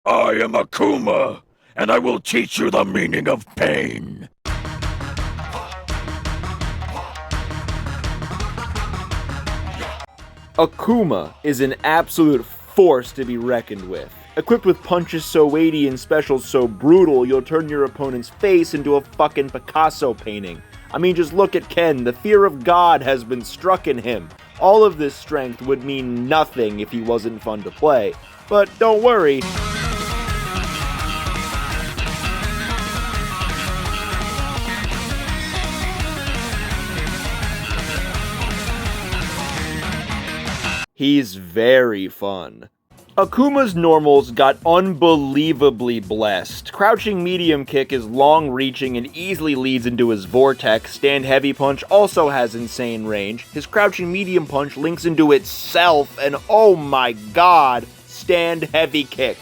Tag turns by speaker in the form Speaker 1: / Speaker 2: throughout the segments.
Speaker 1: I am Akuma, and I will teach you the meaning of pain.
Speaker 2: Akuma is an absolute force to be reckoned with. Equipped with punches so weighty and specials so brutal, you'll turn your opponent's face into a fucking Picasso painting. I mean, just look at Ken, the fear of God has been struck in him. All of this strength would mean nothing if he wasn't fun to play. But don't worry. He's very fun. Akuma's normals got unbelievably blessed. Crouching medium kick is long-reaching and easily leads into his vortex. Stand heavy punch also has insane range. His crouching medium punch links into itself, and oh my god, stand heavy kick.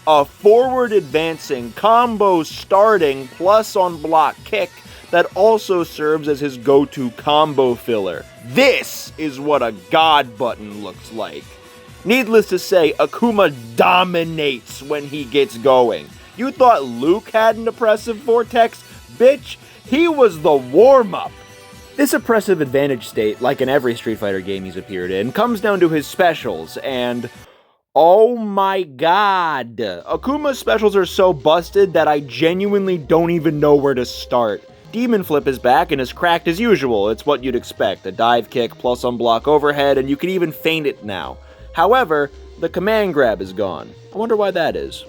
Speaker 2: A forward advancing, combo starting, plus on block kick that also serves as his go-to combo filler. This is what a god button looks like. Needless to say, Akuma dominates when he gets going. You thought Luke had an oppressive vortex? Bitch, he was the warm-up. This oppressive advantage state, like in every Street Fighter game he's appeared in, comes down to his specials, and oh my god. Akuma's specials are so busted that I genuinely don't even know where to start. Demon Flip is back and is cracked as usual. It's what you'd expect. A dive kick plus unblock overhead, and you can even feint it now. However, the command grab is gone. I wonder why that is.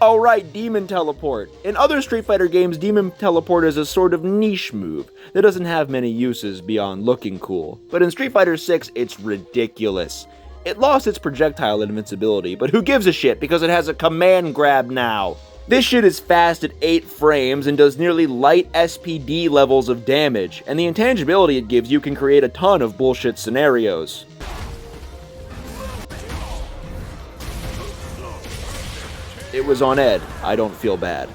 Speaker 2: Oh right, Demon Teleport. In other Street Fighter games, Demon Teleport is a sort of niche move that doesn't have many uses beyond looking cool. But in Street Fighter 6, it's ridiculous. It lost its projectile invincibility, but who gives a shit because it has a command grab now. This shit is fast at 8 frames and does nearly light SPD levels of damage, and the intangibility it gives you can create a ton of bullshit scenarios. It was on Ed. I don't feel bad.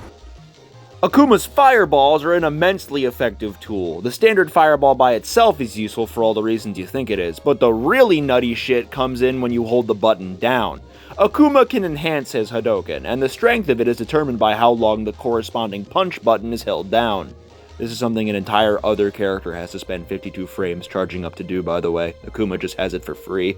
Speaker 2: Akuma's fireballs are an immensely effective tool. The standard fireball by itself is useful for all the reasons you think it is, but the really nutty shit comes in when you hold the button down. Akuma can enhance his Hadouken, and the strength of it is determined by how long the corresponding punch button is held down. This is something an entire other character has to spend 52 frames charging up to do, by the way. Akuma just has it for free.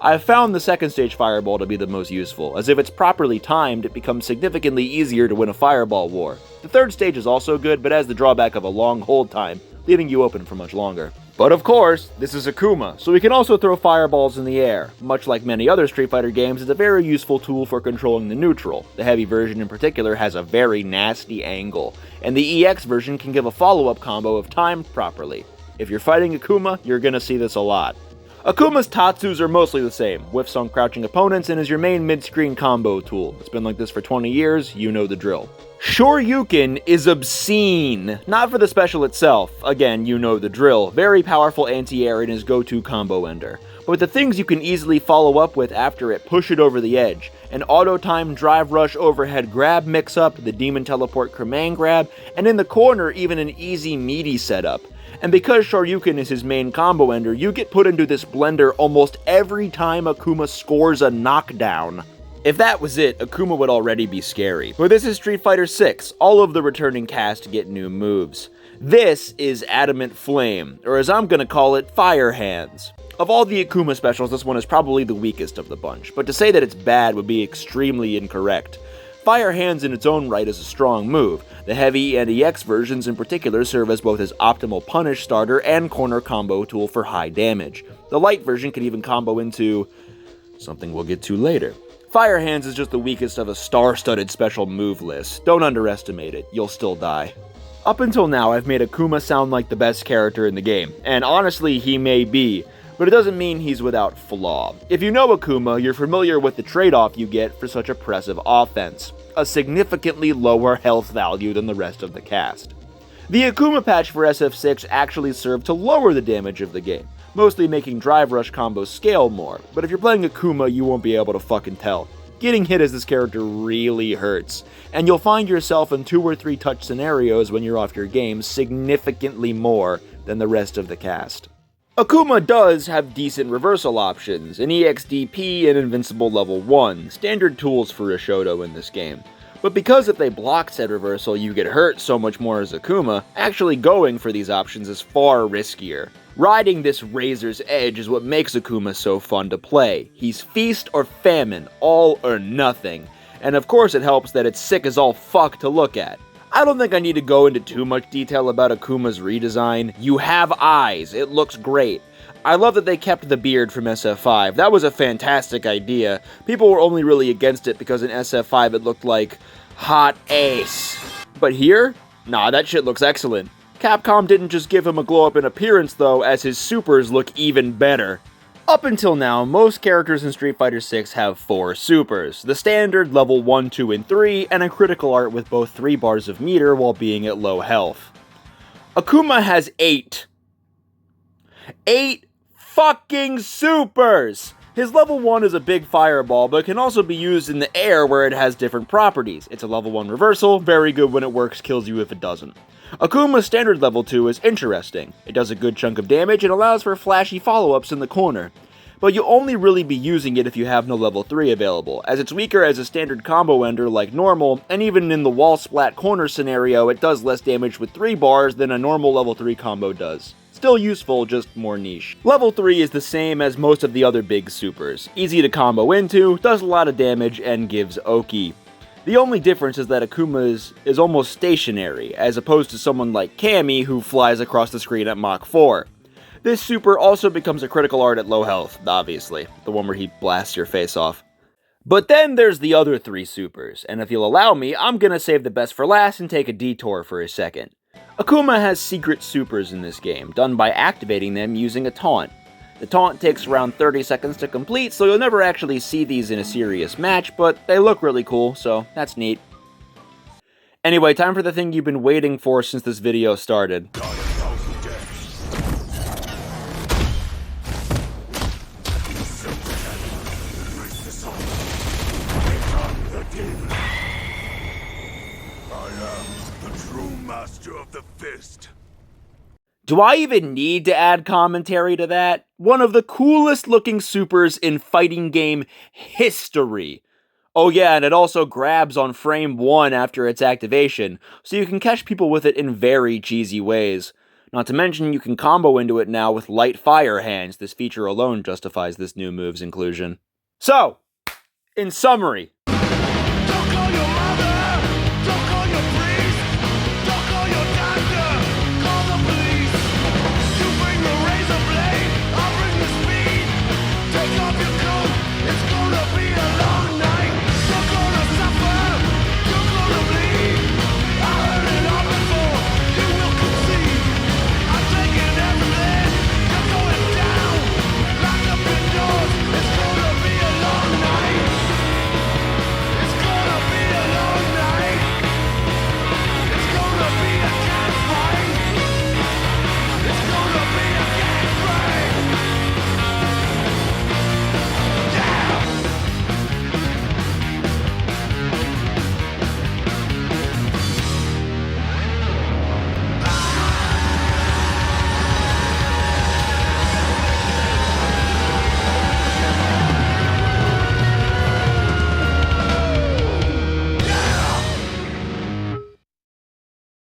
Speaker 2: I've found the second stage fireball to be the most useful, as if it's properly timed, it becomes significantly easier to win a fireball war. The third stage is also good, but has the drawback of a long hold time, leaving you open for much longer. But of course, this is Akuma, so he can also throw fireballs in the air. Much like many other Street Fighter games, it's a very useful tool for controlling the neutral. The heavy version in particular has a very nasty angle, and the EX version can give a follow-up combo if timed properly. If you're fighting Akuma, you're gonna see this a lot. Akuma's Tatsus are mostly the same, whiffs on crouching opponents and is your main mid-screen combo tool. It's been like this for 20 years, you know the drill. Shoryuken is obscene, not for the special itself, again, you know the drill, very powerful anti-air and his go-to combo ender, but the things you can easily follow up with after it push it over the edge, an auto-time drive rush overhead grab mix-up, the Demon Teleport command grab, and in the corner even an easy meaty setup. And because Shoryuken is his main combo ender, you get put into this blender almost every time Akuma scores a knockdown. If that was it, Akuma would already be scary. But this is Street Fighter 6, all of the returning cast get new moves. This is Adamant Flame, or as I'm gonna call it, Fire Hands. Of all the Akuma specials, this one is probably the weakest of the bunch, but to say that it's bad would be extremely incorrect. Fire Hands in its own right is a strong move. The Heavy and EX versions in particular serve as both his optimal punish starter and corner combo tool for high damage. The Light version can even combo into something we'll get to later. Fire Hands is just the weakest of a star-studded special move list. Don't underestimate it, you'll still die. Up until now, I've made Akuma sound like the best character in the game, and honestly, he may be, but it doesn't mean he's without flaw. If you know Akuma, you're familiar with the trade-off you get for such oppressive offense. A significantly lower health value than the rest of the cast. The Akuma patch for SF6 actually served to lower the damage of the game, mostly making drive rush combos scale more, but if you're playing Akuma, you won't be able to fucking tell. Getting hit as this character really hurts, and you'll find yourself in 2 or 3 touch scenarios when you're off your game significantly more than the rest of the cast. Akuma does have decent reversal options, an EXDP and Invincible level 1, standard tools for a Shoto in this game. But because if they block said reversal you get hurt so much more as Akuma, actually going for these options is far riskier. Riding this razor's edge is what makes Akuma so fun to play. He's feast or famine, all or nothing. And of course it helps that it's sick as all fuck to look at. I don't think I need to go into too much detail about Akuma's redesign. You have eyes, it looks great. I love that they kept the beard from SF5, that was a fantastic idea. People were only really against it because in SF5 it looked like hot ace. But here? Nah, that shit looks excellent. Capcom didn't just give him a glow up in appearance though, as his supers look even better. Up until now, most characters in Street Fighter 6 have 4 supers, the standard level 1, 2, and 3, and a critical art with both 3 bars of meter while being at low health. Akuma has 8. 8 fucking supers! His level 1 is a big fireball, but can also be used in the air where it has different properties. It's a level 1 reversal, very good when it works, kills you if it doesn't. Akuma's standard level 2 is interesting. It does a good chunk of damage and allows for flashy follow-ups in the corner. But you'll only really be using it if you have no level 3 available, as it's weaker as a standard combo ender like normal, and even in the wall splat corner scenario it does less damage with 3 bars than a normal level 3 combo does. Still useful, just more niche. Level 3 is the same as most of the other big supers. Easy to combo into, does a lot of damage, and gives Oki. The only difference is that Akuma is almost stationary, as opposed to someone like Cammy who flies across the screen at Mach 4. This super also becomes a critical art at low health, obviously, the one where he blasts your face off. But then there's the other 3 supers, and if you'll allow me, I'm gonna save the best for last and take a detour for a second. Akuma has secret supers in this game, done by activating them using a taunt. The taunt takes around 30 seconds to complete, so you'll never actually see these in a serious match, but they look really cool, so that's neat. Anyway, time for the thing you've been waiting for since this video started.
Speaker 1: Of the fist.
Speaker 2: Do I even need to add commentary to that? One of the coolest looking supers in fighting game history. Oh yeah, and it also grabs on frame 1 after its activation, so you can catch people with it in very cheesy ways. Not to mention you can combo into it now with light fire hands. This feature alone justifies this new move's inclusion. So, in summary,